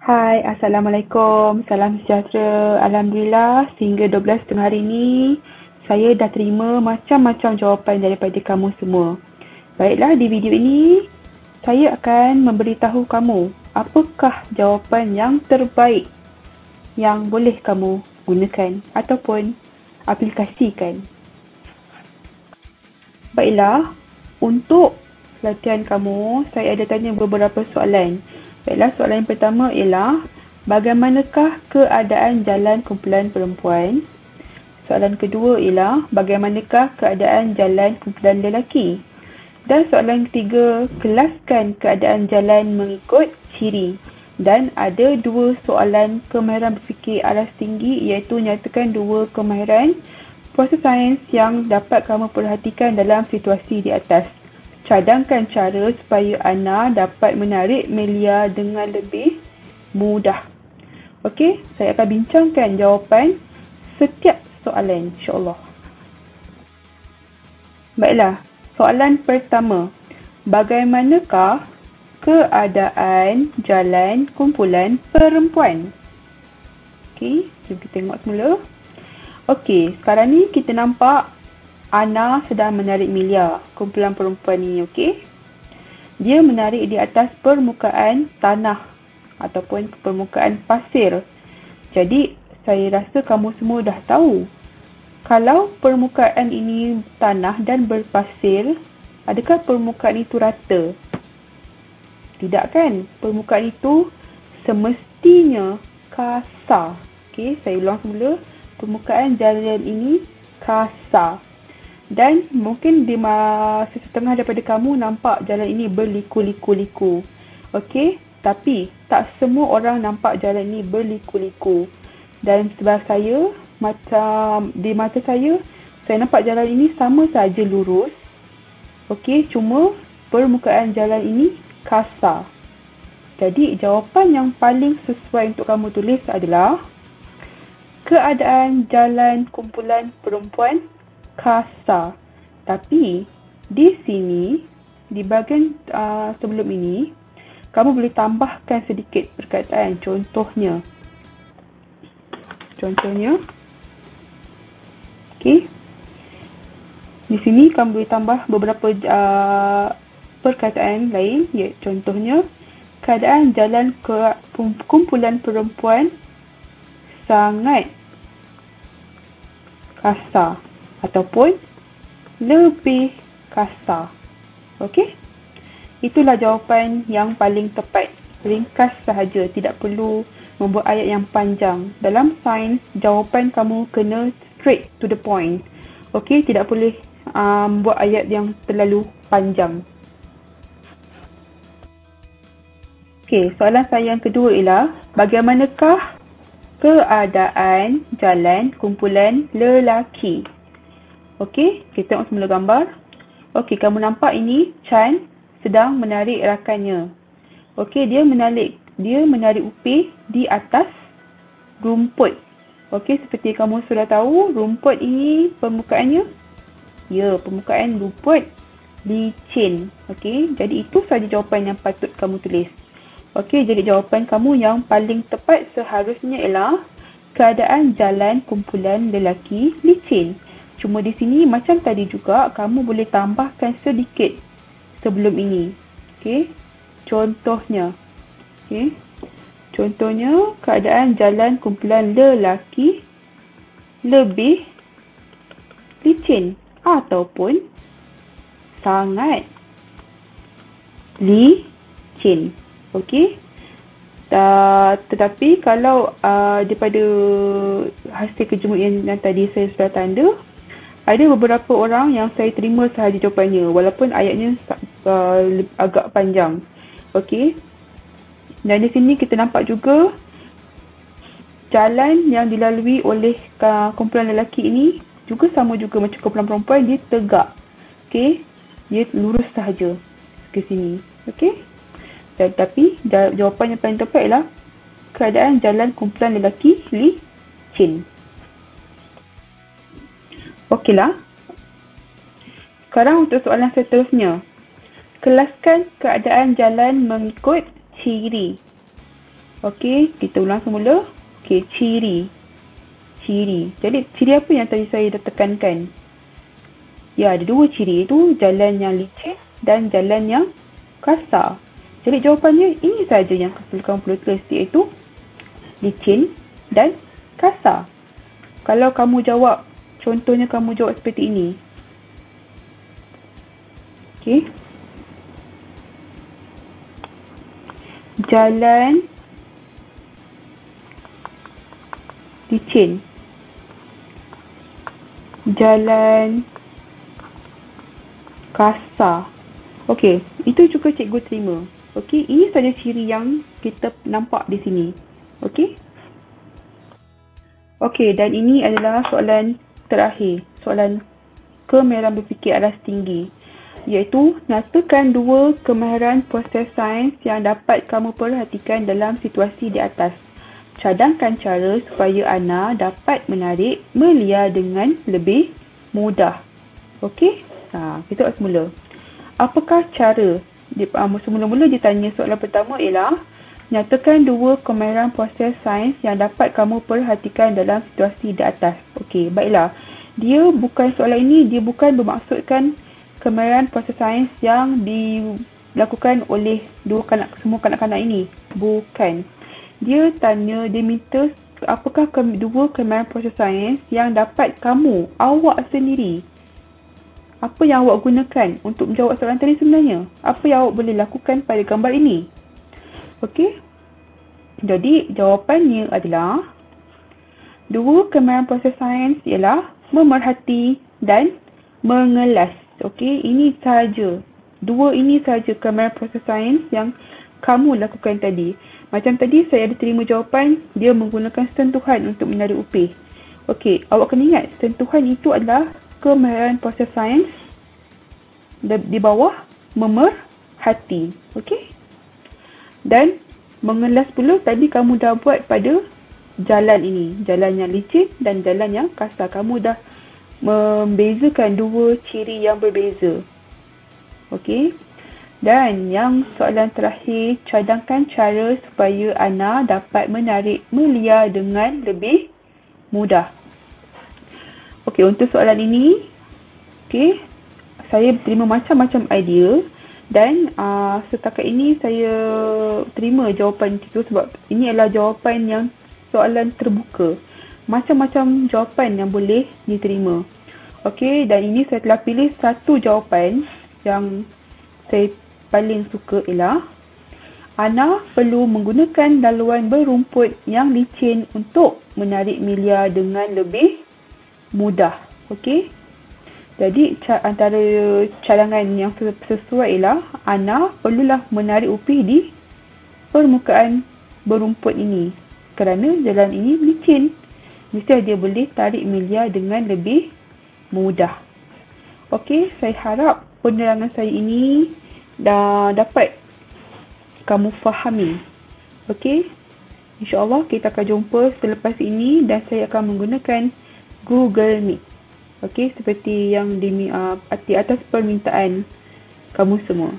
Hai, Assalamualaikum. Salam sejahtera. Alhamdulillah, sehingga 12 tengah hari ini, saya dah terima macam-macam jawapan daripada kamu semua. Baiklah, di video ini, saya akan memberitahu kamu apakah jawapan yang terbaik yang boleh kamu gunakan ataupun aplikasikan. Baiklah, untuk latihan kamu, saya ada tanya beberapa soalan. Baiklah, soalan yang pertama ialah bagaimanakah keadaan jalan kumpulan perempuan? Soalan kedua ialah bagaimanakah keadaan jalan kumpulan lelaki? Dan soalan ketiga, kelaskan keadaan jalan mengikut ciri. Dan ada dua soalan kemahiran berfikir alas tinggi iaitu nyatakan dua kemahiran proses sains yang dapat kamu perhatikan dalam situasi di atas. Cadangkan cara supaya Ana dapat menarik Melia dengan lebih mudah. Okey, saya akan bincangkan jawapan setiap soalan insya-Allah. Baiklah, soalan pertama. Bagaimanakah keadaan jalan kumpulan perempuan? Okey, jom kita tengok semula. Okey, sekarang ni kita nampak Ana sedang menarik Melia, kumpulan perempuan ni, okey? Dia menarik di atas permukaan tanah ataupun permukaan pasir. Jadi, saya rasa kamu semua dah tahu. Kalau permukaan ini tanah dan berpasir, adakah permukaan itu rata? Tidak kan? Permukaan itu semestinya kasar. Okey, saya ulang semula. Permukaan jalan ini kasar. Dan mungkin di masa setengah daripada kamu nampak jalan ini berliku-liku-liku. Okey? Tapi tak semua orang nampak jalan ini berliku-liku. Dan sebelah saya, macam di mata saya nampak jalan ini sama saja lurus. Okey? Cuma permukaan jalan ini kasar. Jadi jawapan yang paling sesuai untuk kamu tulis adalah keadaan jalan kumpulan perempuan kasar. Tapi di sini, di bahagian sebelum ini, kamu boleh tambahkan sedikit perkataan. Contohnya, okey. Di sini kamu boleh tambah beberapa perkataan lain. Ya, contohnya, keadaan jalan ke kumpulan perempuan sangat kasar ataupun lebih kasar. Okey? Itulah jawapan yang paling tepat. Ringkas sahaja, tidak perlu membuat ayat yang panjang. Dalam sains, jawapan kamu kena straight to the point. Okey, tidak boleh buat ayat yang terlalu panjang. Okey, soalan saya yang kedua ialah bagaimanakah keadaan jalan kumpulan lelaki? Okey, kita tengok semula gambar. Okey, kamu nampak ini Chan sedang menarik rakannya. Okey, dia menarik upih di atas rumput. Okey, seperti kamu sudah tahu, rumput ini permukaannya, permukaan rumput licin. Okey, jadi itu sahaja jawapan yang patut kamu tulis. Okey, jadi jawapan kamu yang paling tepat seharusnya ialah keadaan jalan kumpulan lelaki licin. Cuma di sini macam tadi juga, kamu boleh tambahkan sedikit sebelum ini. Okey, contohnya. Okey, contohnya keadaan jalan kumpulan lelaki lebih licin ataupun sangat licin. Okey. Tetapi kalau daripada hasil kejemuk yang tadi saya sudah tanda, ada beberapa orang yang saya terima sahaja jawapannya walaupun ayatnya agak panjang. Okey. Dan di sini kita nampak juga jalan yang dilalui oleh kumpulan lelaki ini juga sama juga macam kumpulan perempuan, dia tegak. Okey. Dia lurus sahaja ke sini. Okey. Tapi jawapan yang paling tepat ialah keadaan jalan kumpulan lelaki licin. Okeylah. Sekarang untuk soalan seterusnya. Kelaskan keadaan jalan mengikut ciri. Okey, kita ulang semula. Okey, ciri. Jadi ciri apa yang tadi saya dah tekankan? Ya, ada dua ciri, itu jalan yang licin dan jalan yang kasar. Jadi jawapannya ini saja yang kamu perlu tulis, iaitu licin dan kasar. Kalau kamu jawab, contohnya kamu jawab seperti ini. Okey. Jalan licin. Jalan kasar. Okey, itu juga cikgu terima. Okey, ini saja ciri yang kita nampak di sini. Okey? Okey, dan ini adalah soalan terakhir. Soalan kemahiran berfikir alas tinggi. Iaitu, nyatakan dua kemahiran proses sains yang dapat kamu perhatikan dalam situasi di atas. Cadangkan cara supaya Ana dapat menarik Melia dengan lebih mudah. Okey? Kita buat semula. Apakah cara? Semula-mula dia tanya soalan pertama ialah, nyatakan dua kemahiran proses sains yang dapat kamu perhatikan dalam situasi di atas. Okey, baiklah. Soalan ini dia bukan bermaksudkan kemahiran proses sains yang dilakukan oleh semua kanak-kanak ini. Bukan. Dia minta apakah dua kemahiran proses sains yang dapat awak sendiri. Apa yang awak gunakan untuk menjawab soalan tadi sebenarnya? Apa yang awak boleh lakukan pada gambar ini? Okey? Jadi, jawapannya adalah dua kemahiran proses sains ialah memerhati dan mengelas. Okey, ini sahaja. Dua ini sahaja kemahiran proses sains yang kamu lakukan tadi. Macam tadi saya ada terima jawapan, dia menggunakan sentuhan untuk menarik upih. Okey, awak kena ingat, sentuhan itu adalah kemahiran proses sains di bawah memerhati. Okey? Dan mengelas pula tadi kamu dah buat pada jalan ini. Jalan yang licin dan jalan yang kasar. Kamu dah membezakan dua ciri yang berbeza. Okey? Dan yang soalan terakhir, cadangkan cara supaya Ana dapat menarik Melia dengan lebih mudah. Okey, untuk soalan ini, saya terima macam-macam idea dan setakat ini saya terima jawapan itu sebab ini adalah jawapan yang soalan terbuka. Macam-macam jawapan yang boleh diterima. Okey, dan ini saya telah pilih satu jawapan yang saya paling suka ialah Ana perlu menggunakan laluan berumput yang licin untuk menarik Melia dengan lebih mudah. Okey. Jadi antara cadangan yang sesuai ialah Ana perlulah menarik upih di permukaan berumput ini. Kerana jalan ini licin. Mesti dia boleh tarik Melia dengan lebih mudah. Okey, saya harap penerangan saya ini dah dapat kamu fahami. Okey. InsyaAllah kita akan jumpa selepas ini dan saya akan menggunakan Google Meet. Okey, seperti yang di atas permintaan kamu semua.